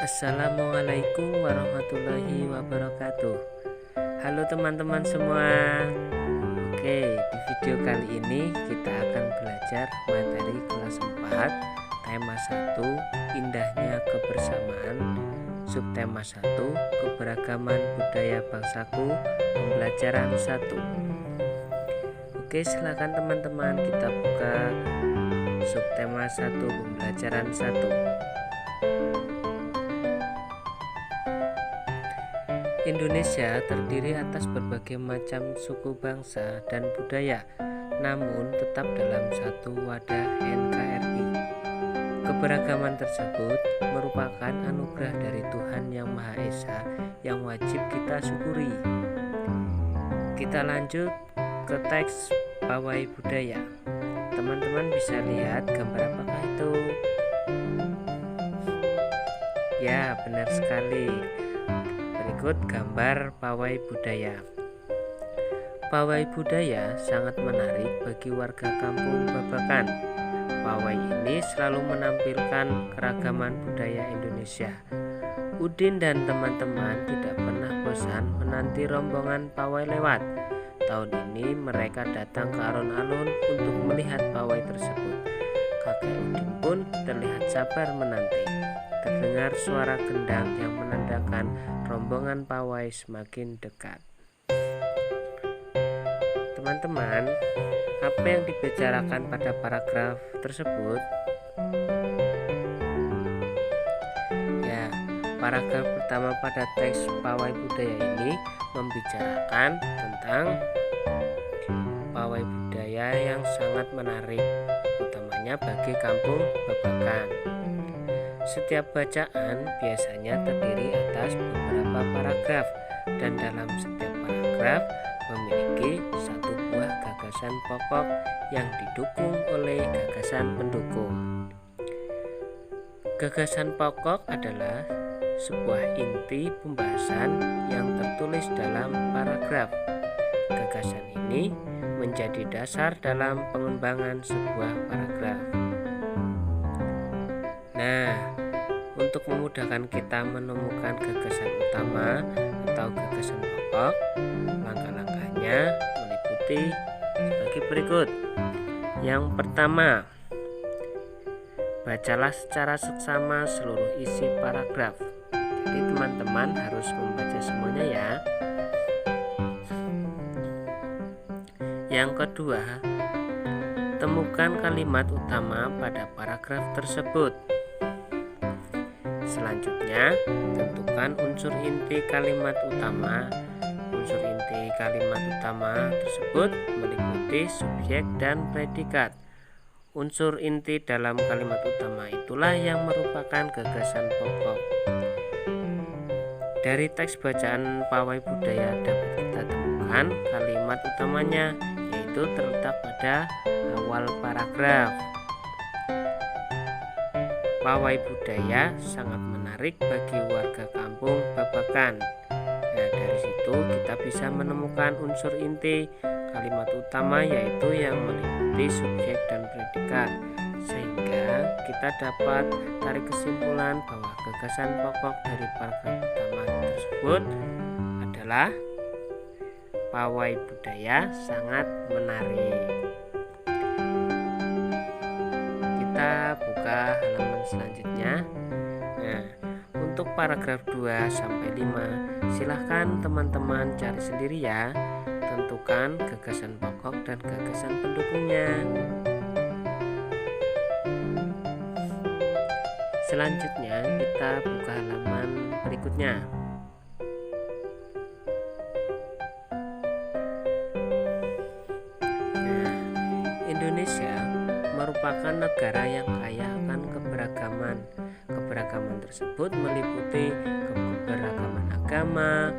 Assalamualaikum warahmatullahi wabarakatuh. Halo teman-teman semua. Oke, di video kali ini kita akan belajar materi kelas 4 tema 1 indahnya kebersamaan, subtema 1 keberagaman budaya bangsaku, pembelajaran 1. Oke, silakan teman-teman kita buka subtema 1 pembelajaran 1. Indonesia terdiri atas berbagai macam suku bangsa dan budaya, namun tetap dalam satu wadah NKRI. Keberagaman tersebut merupakan anugerah dari Tuhan Yang Maha Esa yang wajib kita syukuri. Kita lanjut ke teks pawai budaya. Teman-teman bisa lihat gambar apakah itu? Ya, benar sekali. Berikut gambar pawai budaya. Pawai budaya sangat menarik bagi warga kampung Babakan. Pawai ini selalu menampilkan keragaman budaya Indonesia. Udin dan teman-teman tidak pernah bosan menanti rombongan pawai lewat. Tahun ini mereka datang ke alun-alun untuk melihat pawai tersebut. Kakek Udin pun terlihat sabar menanti. Terdengar suara gendang yang menandakan rombongan pawai semakin dekat. Teman-teman, apa yang dibicarakan pada paragraf tersebut? Ya, paragraf pertama pada teks pawai budaya ini membicarakan tentang pawai budaya yang sangat menarik, utamanya bagi kampung Babakan. Setiap bacaan biasanya terdiri atas beberapa paragraf, dan dalam setiap paragraf memiliki satu buah gagasan pokok yang didukung oleh gagasan pendukung. Gagasan pokok adalah sebuah inti pembahasan yang tertulis dalam paragraf. Gagasan ini menjadi dasar dalam pengembangan sebuah paragraf. Nah, untuk memudahkan kita menemukan gagasan utama atau gagasan pokok, langkah-langkahnya meliputi sebagai berikut. Yang pertama, bacalah secara seksama seluruh isi paragraf. Jadi teman-teman harus membaca semuanya ya. Yang kedua, temukan kalimat utama pada paragraf tersebut. Selanjutnya, tentukan unsur inti kalimat utama. Unsur inti kalimat utama tersebut meliputi subjek dan predikat. Unsur inti dalam kalimat utama itulah yang merupakan gagasan pokok. Dari teks bacaan pawai budaya dapat kita temukan kalimat utamanya, yaitu terletak pada awal paragraf. Pawai budaya sangat menarik bagi warga kampung Babakan. Nah, dari situ kita bisa menemukan unsur inti kalimat utama, yaitu yang meliputi subjek dan predikat, sehingga kita dapat tarik kesimpulan bahwa gagasan pokok dari paragraf utama tersebut adalah pawai budaya sangat menarik. Kita buka halaman selanjutnya. Nah, untuk paragraf 2 sampai 5 silahkan teman-teman cari sendiri ya. Tentukan gagasan pokok dan gagasan pendukungnya. Selanjutnya kita buka halaman berikutnya. Nah, Indonesia merupakan negara yang kaya akan keberagaman. Keberagaman tersebut meliputi keberagaman agama,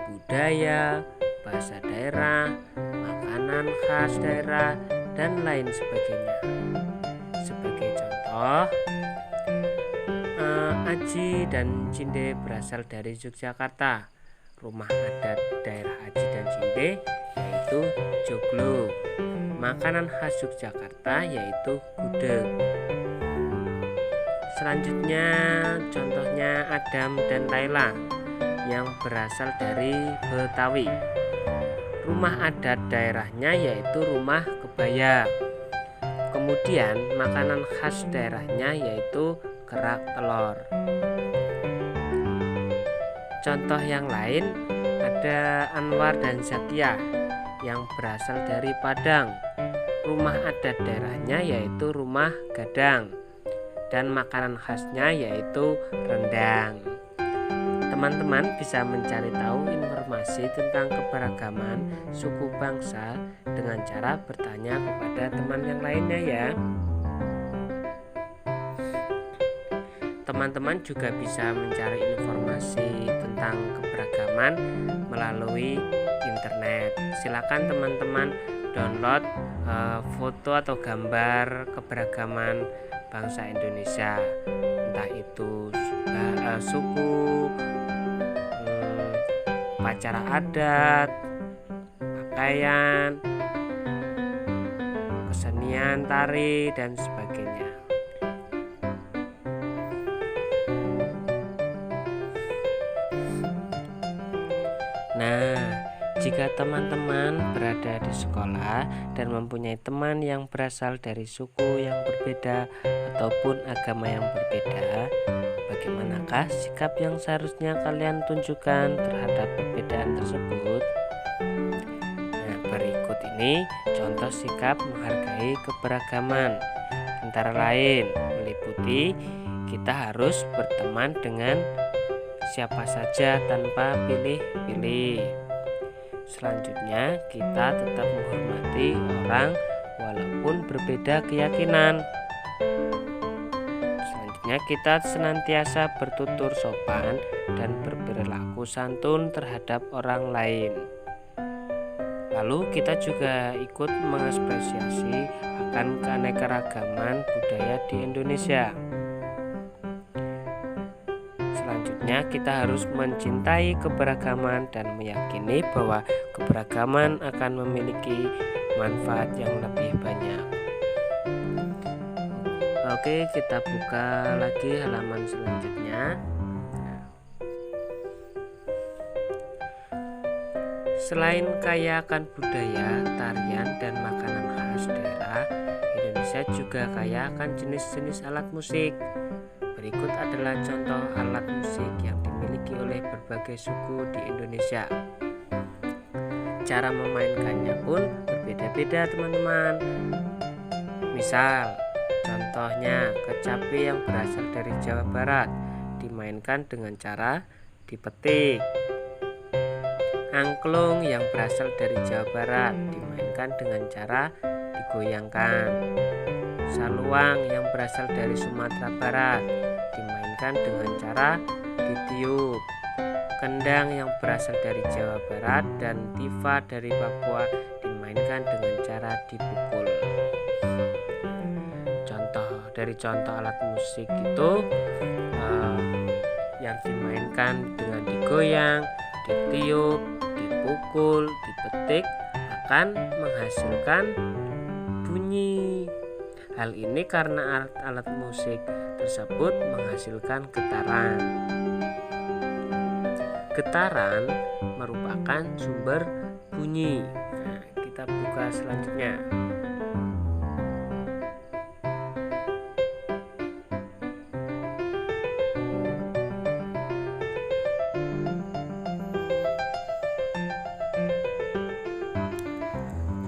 budaya, bahasa daerah, makanan khas daerah, dan lain sebagainya. Sebagai contoh, Aji dan Cinde berasal dari Yogyakarta. Rumah adat daerah Aji dan Cinde yaitu joglo. Makanan khas Yogyakarta yaitu gudeg. Selanjutnya contohnya Adam dan Laila yang berasal dari Betawi. Rumah adat daerahnya yaitu rumah kebaya. Kemudian makanan khas daerahnya yaitu kerak telur. Contoh yang lain ada Anwar dan Zakia yang berasal dari Padang. Rumah adat daerahnya yaitu rumah gadang dan makanan khasnya yaitu rendang. Teman-teman bisa mencari tahu informasi tentang keberagaman suku bangsa dengan cara bertanya kepada teman yang lainnya ya. Teman-teman juga bisa mencari informasi tentang keberagaman melalui internet. Silakan teman-teman download foto atau gambar keberagaman bangsa Indonesia, entah itu suku, upacara adat, pakaian, kesenian tari dan sebagainya. Nah, jika teman-teman berada di sekolah dan mempunyai teman yang berasal dari suku yang berbeda ataupun agama yang berbeda, bagaimanakah sikap yang seharusnya kalian tunjukkan terhadap perbedaan tersebut? Nah, berikut ini contoh sikap menghargai keberagaman. Antara lain meliputi kita harus berteman dengan siapa saja tanpa pilih-pilih. Selanjutnya, kita tetap menghormati orang walaupun berbeda keyakinan. Selanjutnya, kita senantiasa bertutur sopan dan berperilaku santun terhadap orang lain. Lalu kita juga ikut mengapresiasi akan keanekaragaman budaya di Indonesia. Selanjutnya, kita harus mencintai keberagaman dan meyakini bahwa keberagaman akan memiliki manfaat yang lebih banyak. Oke, kita buka lagi halaman selanjutnya. Selain kaya akan budaya, tarian, dan makanan khas daerah, Indonesia juga kaya akan jenis-jenis alat musik. Berikut adalah contoh alat musik yang dimiliki oleh berbagai suku di Indonesia. Cara memainkannya pun berbeda-beda teman-teman. Misal, contohnya kecapi yang berasal dari Jawa Barat dimainkan dengan cara dipetik. Angklung yang berasal dari Jawa Barat dimainkan dengan cara digoyangkan. Saluang yang berasal dari Sumatera Barat dimainkan dengan cara ditiup. Kendang yang berasal dari Jawa Barat dan tifa dari Papua dimainkan dengan cara dipukul. Contoh alat musik itu yang dimainkan dengan digoyang, ditiup, dipukul, dipetik akan menghasilkan bunyi. Hal ini karena alat musik tersebut menghasilkan getaran. Getaran merupakan sumber bunyi. Nah, kita buka selanjutnya.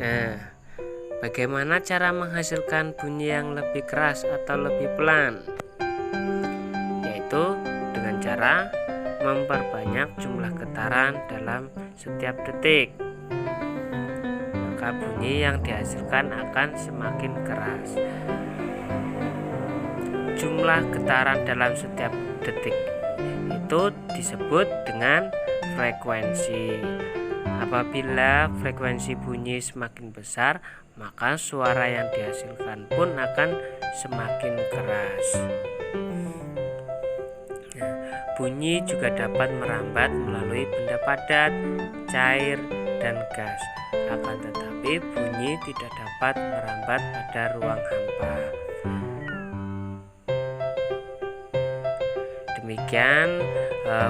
Nah, bagaimana cara menghasilkan bunyi yang lebih keras atau lebih pelan? Yaitu dengan cara memperbanyak jumlah getaran dalam setiap detik. Maka bunyi yang dihasilkan akan semakin keras. Jumlah getaran dalam setiap detik itu disebut dengan frekuensi. Apabila frekuensi bunyi semakin besar, maka suara yang dihasilkan pun akan semakin keras. Bunyi juga dapat merambat melalui benda padat, cair, dan gas. Akan tetapi bunyi tidak dapat merambat pada ruang hampa. Demikian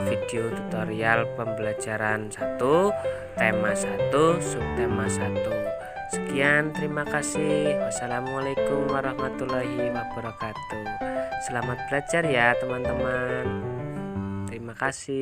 video tutorial pembelajaran 1, tema 1, subtema 1. Sekian, terima kasih. Wassalamualaikum warahmatullahi wabarakatuh. Selamat belajar ya teman-teman. Terima kasih.